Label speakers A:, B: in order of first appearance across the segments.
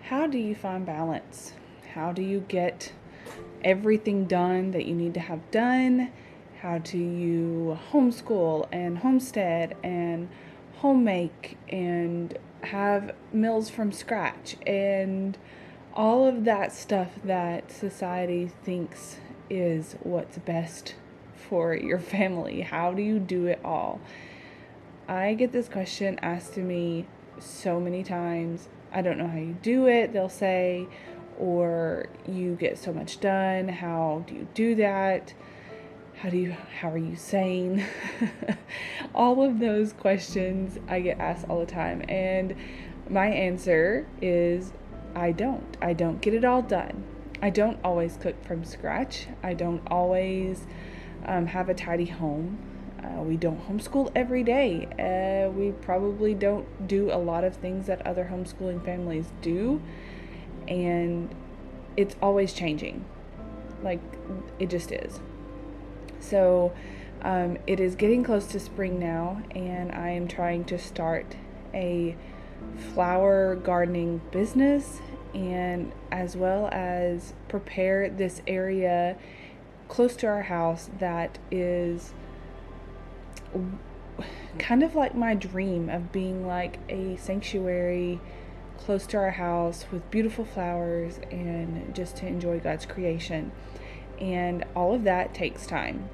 A: How do you find balance? How do you get everything done that you need to have done? How do you homeschool and homestead and homemake and have meals from scratch and all of that stuff that society thinks is what's best for your family? How do you do it all? I get this question asked to me so many times. I don't know how you do it, they'll say, or you get so much done. How do you do that? How are you sane? All of those questions I get asked all the time. And my answer is I don't get it all done. I don't always cook from scratch. I don't always have a tidy home. We don't homeschool every day. We probably don't do a lot of things that other homeschooling families do. And it's always changing. Like, it just is. So it is getting close to spring now, and I am trying to start a flower gardening business, and as well as prepare this area close to our house that is kind of like my dream of being like a sanctuary close to our house with beautiful flowers and just to enjoy God's creation. And all of that takes time.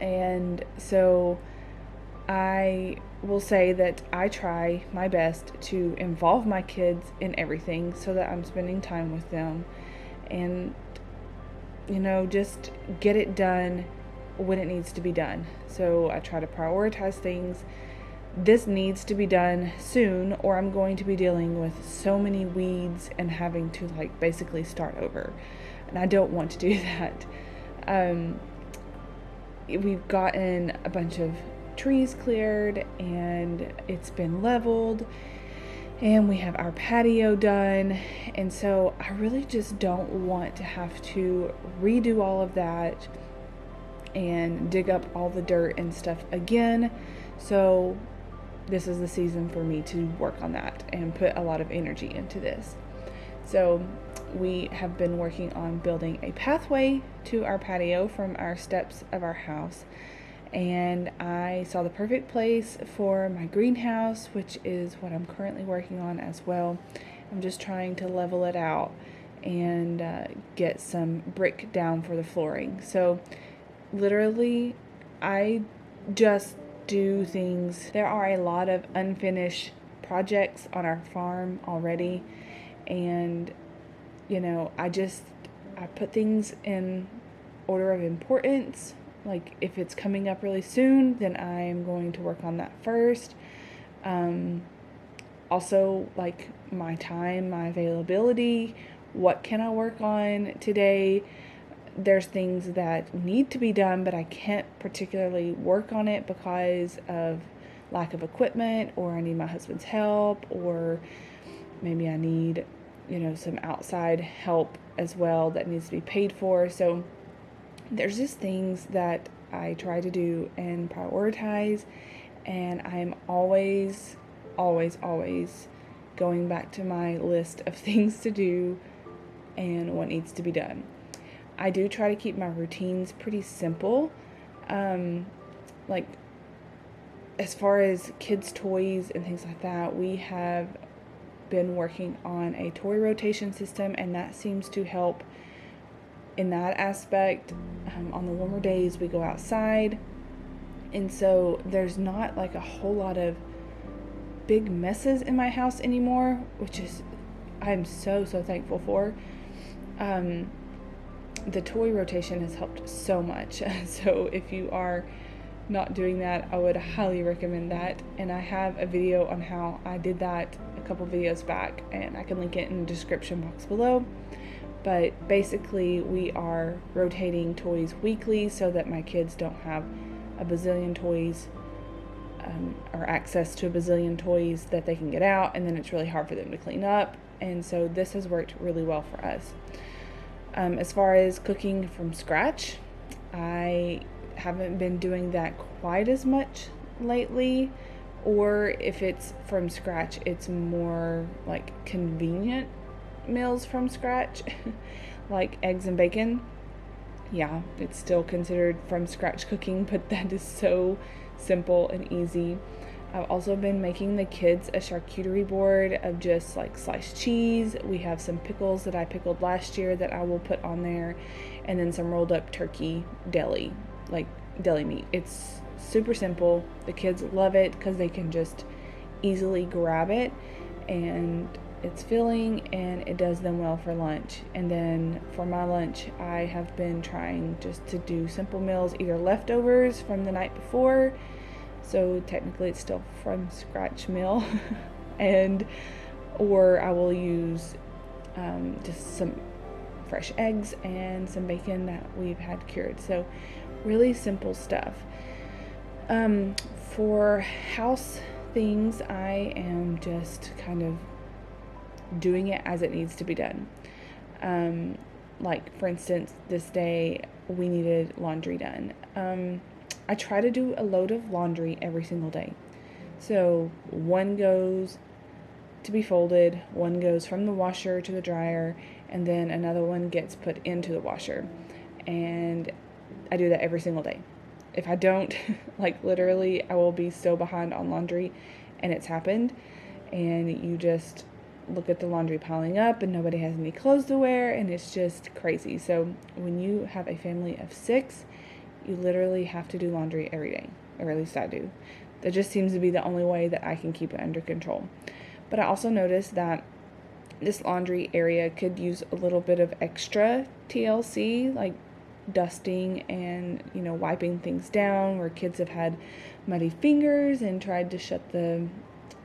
A: And so I will say that I try my best to involve my kids in everything so that I'm spending time with them and, just get it done when it needs to be done. So I try to prioritize things. This needs to be done soon, or I'm going to be dealing with so many weeds and having to basically start over. And I don't want to do that. We've gotten a bunch of trees cleared and it's been leveled and we have our patio done. And so I really just don't want to have to redo all of that and dig up all the dirt and stuff again. So this is the season for me to work on that and put a lot of energy into this. So we have been working on building a pathway to our patio from our steps of our house. And I saw the perfect place for my greenhouse, which is what I'm currently working on as well. I'm just trying to level it out and get some brick down for the flooring. So literally, I just do things. There are a lot of unfinished projects on our farm already. And, I put things in order of importance. Like, if it's coming up really soon, then I'm going to work on that first. Also, my time, my availability, what can I work on today? There's things that need to be done, but I can't particularly work on it because of lack of equipment, or I need my husband's help, or maybe I need, some outside help as well that needs to be paid for. So there's just things that I try to do and prioritize, and I'm always going back to my list of things to do and what needs to be done. I do try to keep my routines pretty simple. As far as kids' toys and things like that, we have been working on a toy rotation system, and that seems to help in that aspect. On the warmer days, we go outside, and so there's not a whole lot of big messes in my house anymore, which is I'm so thankful for. The toy rotation has helped so much. So if you are not doing that, I would highly recommend that. And I have a video on how I did that a couple videos back, and I can link it in the description box below. But basically, we are rotating toys weekly so that my kids don't have a bazillion toys or access to a bazillion toys that they can get out, and then it's really hard for them to clean up. And so this has worked really well for us. As far as cooking from scratch, I haven't been doing that quite as much lately, or if it's from scratch, it's more convenient meals from scratch, like eggs and bacon. Yeah, it's still considered from scratch cooking, but that is so simple and easy. I've also been making the kids a charcuterie board of just like sliced cheese. We have some pickles that I pickled last year that I will put on there, and then some rolled up turkey deli meat. It's super simple. The kids love it because they can just easily grab it, and it's filling and it does them well for lunch. And then for my lunch, I have been trying just to do simple meals, either leftovers from the night before, so technically it's still from scratch meal, or I will use just some fresh eggs and some bacon that we've had cured. So really simple stuff. For house things, I am just kind of doing it as it needs to be done. Like, for instance, this day we needed laundry done. I try to do a load of laundry every single day. So one goes to be folded, one goes from the washer to the dryer, and then another one gets put into the washer. And I do that every single day. If I don't, like literally, I will be so behind on laundry, and it's happened. And you just look at the laundry piling up and nobody has any clothes to wear, and it's just crazy. So when you have a family of 6, you literally have to do laundry every day, or at least I do. That just seems to be the only way that I can keep it under control. But I also noticed that this laundry area could use a little bit of extra TLC, like dusting and, wiping things down, where kids have had muddy fingers and tried to shut the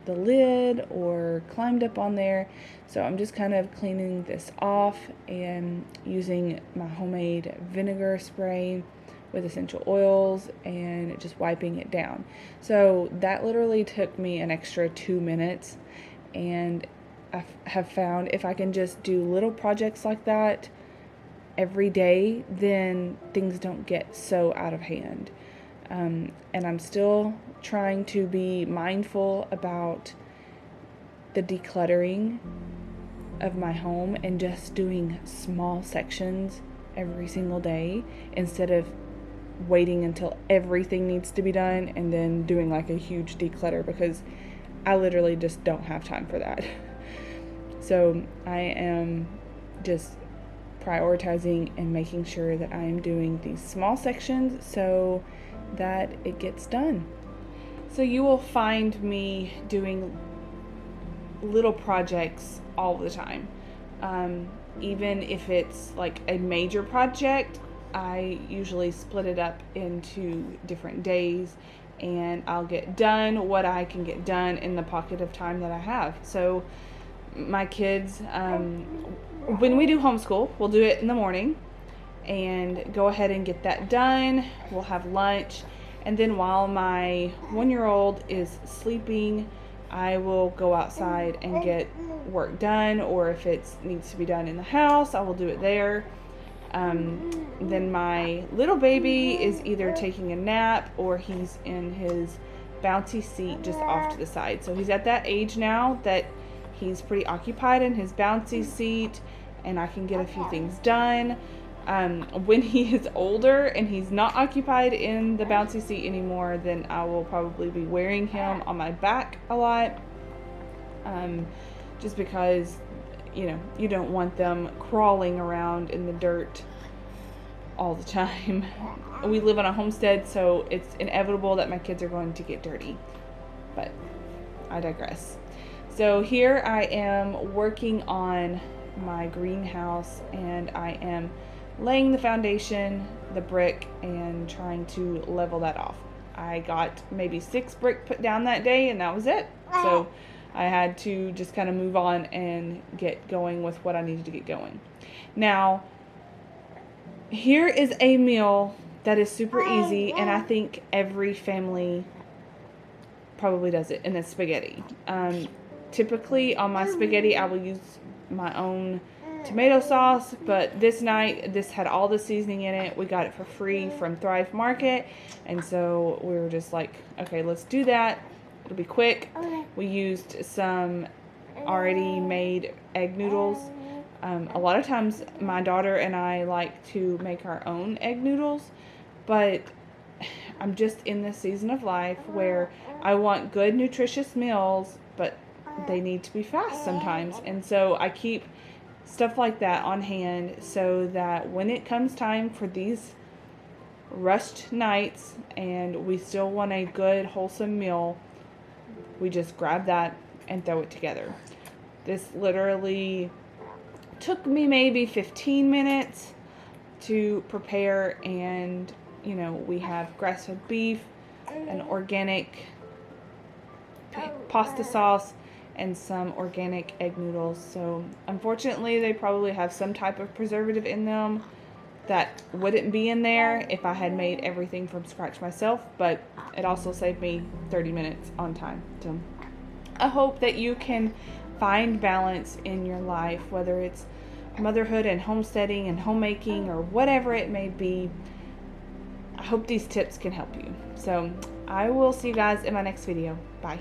A: lid or climbed up on there. So I'm just kind of cleaning this off and using my homemade vinegar spray with essential oils and just wiping it down. So that literally took me an extra 2 minutes, and I have found if I can just do little projects like that every day, then things don't get so out of hand. And I'm still trying to be mindful about the decluttering of my home and just doing small sections every single day instead of waiting until everything needs to be done and then doing like a huge declutter, because I literally just don't have time for that. So I am just prioritizing and making sure that I am doing these small sections so that it gets done. So you will find me doing little projects all the time. Even if it's like a major project, I usually split it up into different days, and I'll get done what I can get done in the pocket of time that I have. So my kids, when we do homeschool, we'll do it in the morning and go ahead and get that done. We'll have lunch, and then while my 1-year-old is sleeping, I will go outside and get work done, or if it needs to be done in the house, I will do it there. Then my little baby is either taking a nap or he's in his bouncy seat just off to the side. So he's at that age now that he's pretty occupied in his bouncy seat, and I can get a few things done. When he is older and he's not occupied in the bouncy seat anymore, then I will probably be wearing him on my back a lot, just because you don't want them crawling around in the dirt all the time. We live on a homestead, so it's inevitable that my kids are going to get dirty, but I digress. So here I am working on my greenhouse, and I am laying the foundation, the brick, and trying to level that off. I got maybe 6 brick put down that day, and that was it. So I had to just kind of move on and get going with what I needed to get going. Now, here is a meal that is super easy, and I think every family probably does it, and it's spaghetti. Typically on my spaghetti, I will use my own tomato sauce, but this night, this had all the seasoning in it. We got it for free from Thrive Market, and so we were just like, okay, let's do that. It'll be quick. We used some already made egg noodles, A lot of times my daughter and I like to make our own egg noodles, but I'm just in this season of life where I want good, nutritious meals, but they need to be fast sometimes. And so I keep stuff like that on hand so that when it comes time for these rushed nights and we still want a good, wholesome meal, we just grab that and throw it together. This literally took me maybe 15 minutes to prepare, and you know, we have grass-fed beef, an organic pasta sauce, and some organic egg noodles. So unfortunately they probably have some type of preservative in them that wouldn't be in there if I had made everything from scratch myself, but it also saved me 30 minutes on time. So I hope that you can find balance in your life, whether it's motherhood and homesteading and homemaking or whatever it may be. I hope these tips can help you. So I will see you guys in my next video. Bye.